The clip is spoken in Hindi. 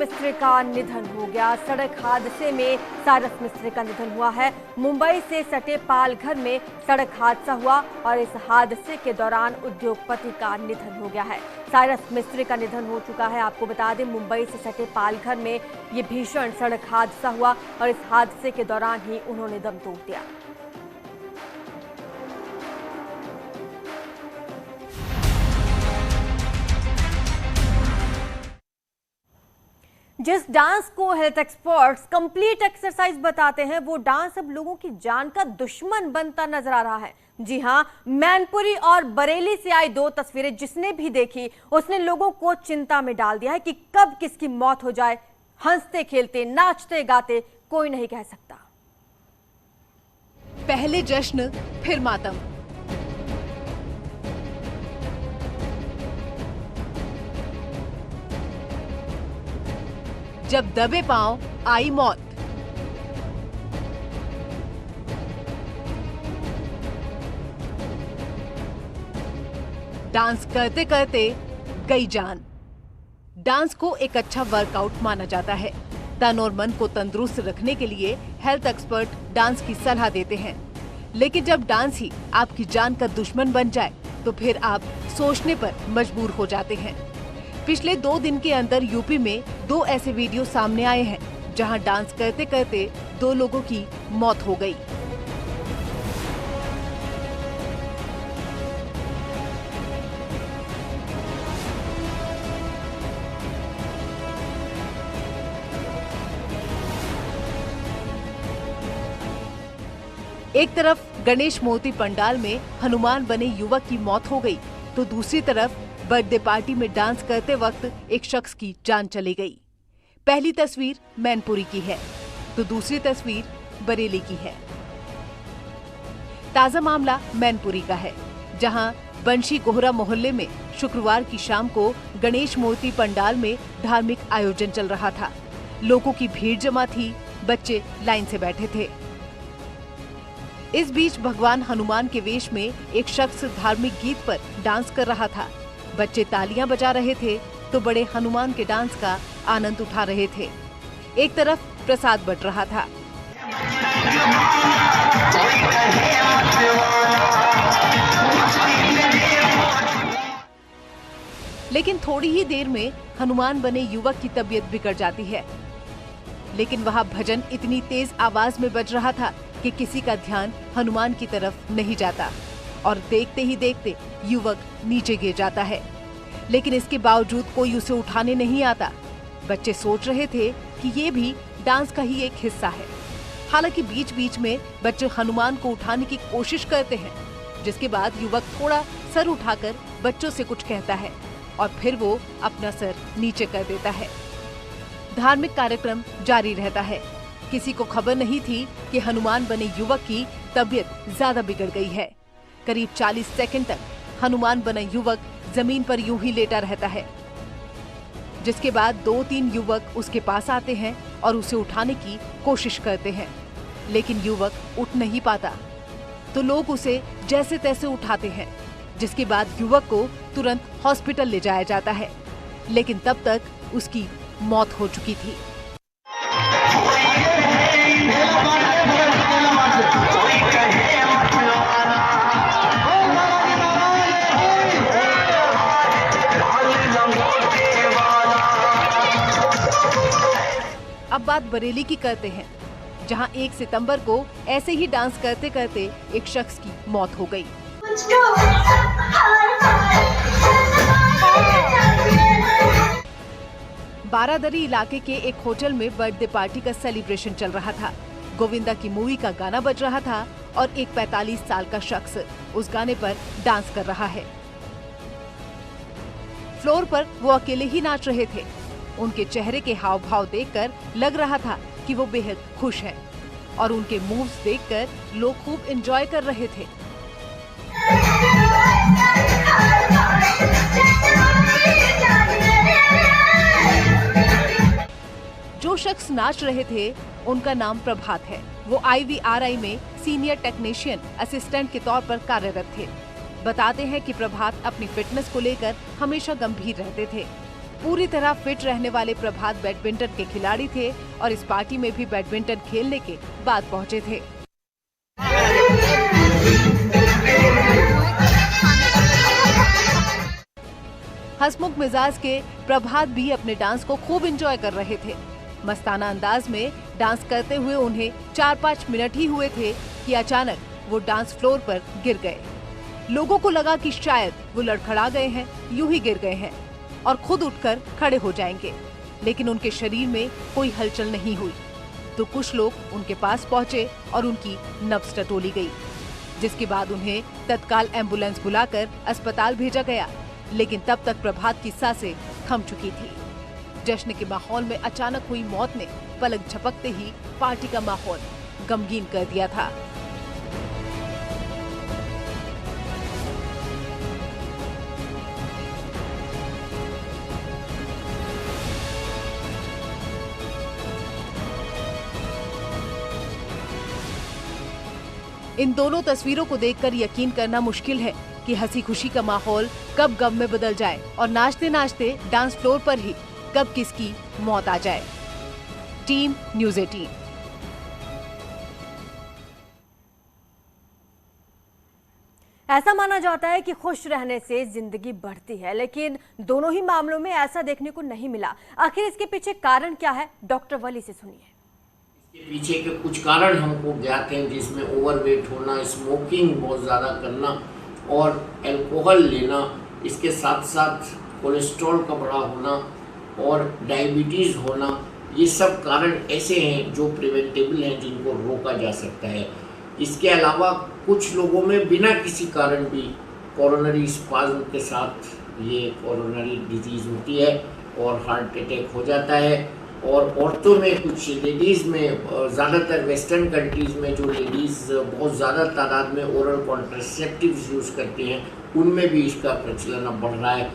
मिस्त्री का निधन हो गया। सड़क हादसे में साइरस मिस्त्री का निधन हुआ है। मुंबई से सटे पालघर में सड़क हादसा हुआ और इस हादसे के दौरान उद्योगपति का निधन हो गया है। साइरस मिस्त्री का निधन हो चुका है। आपको बता दें, मुंबई से सटे पालघर में ये भीषण सड़क हादसा हुआ और इस हादसे के दौरान ही उन्होंने दम तोड़ दिया। जिस डांस को हेल्थ एक्सपर्ट्स कंप्लीट एक्सरसाइज बताते हैं, वो डांस अब लोगों की जान का दुश्मन बनता नजर आ रहा है। जी हां, मैनपुरी और बरेली से आई दो तस्वीरें जिसने भी देखी उसने लोगों को चिंता में डाल दिया है कि कब किसकी मौत हो जाए। हंसते खेलते नाचते गाते कोई नहीं कह सकता। पहले जश्न फिर मातम। जब दबे पांव आई मौत। डांस करते करते गई जान। डांस को एक अच्छा वर्कआउट माना जाता है। तन और मन को तंदुरुस्त रखने के लिए हेल्थ एक्सपर्ट डांस की सलाह देते हैं। लेकिन जब डांस ही आपकी जान का दुश्मन बन जाए तो फिर आप सोचने पर मजबूर हो जाते हैं। पिछले 2 दिन के अंदर यूपी में 2 ऐसे वीडियो सामने आए हैं जहां डांस करते करते 2 लोगों की मौत हो गई। एक तरफ गणेश मूर्ति पंडाल में हनुमान बने युवक की मौत हो गई तो दूसरी तरफ बर्थडे पार्टी में डांस करते वक्त एक शख्स की जान चली गई। पहली तस्वीर मैनपुरी की है तो दूसरी तस्वीर बरेली की है। ताजा मामला मैनपुरी का है, जहां बंशी गोहरा मोहल्ले में शुक्रवार की शाम को गणेश मूर्ति पंडाल में धार्मिक आयोजन चल रहा था। लोगों की भीड़ जमा थी, बच्चे लाइन से बैठे थे। इस बीच भगवान हनुमान के वेश में एक शख्स धार्मिक गीत पर डांस कर रहा था। बच्चे तालियां बजा रहे थे तो बड़े हनुमान के डांस का आनंद उठा रहे थे। एक तरफ प्रसाद बंट रहा था। लेकिन थोड़ी ही देर में हनुमान बने युवक की तबीयत बिगड़ जाती है। लेकिन वहां भजन इतनी तेज आवाज में बज रहा था कि किसी का ध्यान हनुमान की तरफ नहीं जाता और देखते ही देखते युवक नीचे गिर जाता है। लेकिन इसके बावजूद कोई उसे उठाने नहीं आता। बच्चे सोच रहे थे कि ये भी डांस का ही एक हिस्सा है। हालांकि बीच बीच में बच्चे हनुमान को उठाने की कोशिश करते हैं, जिसके बाद युवक थोड़ा सर उठाकर बच्चों से कुछ कहता है और फिर वो अपना सर नीचे कर देता है। धार्मिक कार्यक्रम जारी रहता है। किसी को खबर नहीं थी कि हनुमान बने युवक की तबीयत ज्यादा बिगड़ गई है। करीब 40 सेकंड तक हनुमान बना युवक जमीन पर यूं ही लेटा रहता है, जिसके बाद 2-3 युवक उसके पास आते हैं और उसे उठाने की कोशिश करते हैं। लेकिन युवक उठ नहीं पाता तो लोग उसे जैसे तैसे उठाते हैं, जिसके बाद युवक को तुरंत हॉस्पिटल ले जाया जाता है। लेकिन तब तक उसकी मौत हो चुकी थी। अब बात बरेली की करते हैं, जहां 1 सितंबर को ऐसे ही डांस करते करते एक शख्स की मौत हो गई। बारादरी इलाके के एक होटल में बर्थडे पार्टी का सेलिब्रेशन चल रहा था। गोविंदा की मूवी का गाना बज रहा था और एक 45 साल का शख्स उस गाने पर डांस कर रहा है। फ्लोर पर वो अकेले ही नाच रहे थे। उनके चेहरे के हाव भाव देखकर लग रहा था कि वो बेहद खुश हैं और उनके मूव्स देखकर लोग खूब एंजॉय कर रहे थे। जो शख्स नाच रहे थे उनका नाम प्रभात है। वो IVRI में सीनियर टेक्नीशियन असिस्टेंट के तौर पर कार्यरत थे। बताते हैं कि प्रभात अपनी फिटनेस को लेकर हमेशा गंभीर रहते थे। पूरी तरह फिट रहने वाले प्रभात बैडमिंटन के खिलाड़ी थे और इस पार्टी में भी बैडमिंटन खेलने के बाद पहुंचे थे। हंसमुख मिजाज के प्रभात भी अपने डांस को खूब एंजॉय कर रहे थे। मस्ताना अंदाज में डांस करते हुए उन्हें 4-5 मिनट ही हुए थे कि अचानक वो डांस फ्लोर पर गिर गए। लोगों को लगा कि शायद वो लड़खड़ा गए हैं, यूं ही गिर गए हैं और खुद उठकर खड़े हो जाएंगे, लेकिन उनके शरीर में कोई हलचल नहीं हुई। तो कुछ लोग उनके पास पहुंचे और उनकी नब्ज टटोली गई, जिसके बाद उन्हें तत्काल एम्बुलेंस बुलाकर अस्पताल भेजा गया, लेकिन तब तक प्रभात की सांसें थम चुकी थी। जश्न के माहौल में अचानक हुई मौत ने पलक झपकते ही पार्टी का माहौल गमगीन कर दिया था। इन दोनों तस्वीरों को देखकर यकीन करना मुश्किल है कि हंसी खुशी का माहौल कब गम में बदल जाए और नाचते नाचते डांस फ्लोर पर ही कब किसकी मौत आ जाए। Team news 18। ऐसा माना जाता है कि खुश रहने से जिंदगी बढ़ती है, लेकिन दोनों ही मामलों में ऐसा देखने को नहीं मिला। आखिर इसके पीछे कारण क्या है, डॉक्टर वली से सुनिए। इसके पीछे के कुछ कारण हमको ज्ञात हैं, जिसमें ओवरवेट होना, स्मोकिंग बहुत ज़्यादा करना और अल्कोहल लेना, इसके साथ साथ कोलेस्ट्रॉल का बढ़ा होना और डायबिटीज़ होना, ये सब कारण ऐसे हैं जो प्रिवेंटेबल हैं, जिनको रोका जा सकता है। इसके अलावा कुछ लोगों में बिना किसी कारण भी कोरोनरी स्पाज्म के साथ ये कोरोनरी डिजीज़ होती है और हार्ट अटैक हो जाता है। और औरतों में, कुछ लेडीज़ में, ज़्यादातर वेस्टर्न कंट्रीज़ में जो लेडीज़ बहुत ज़्यादा तादाद में ओरल कॉन्ट्रासेप्टिव्स यूज़ करती हैं, उनमें भी इसका प्रचलन अब बढ़ रहा है।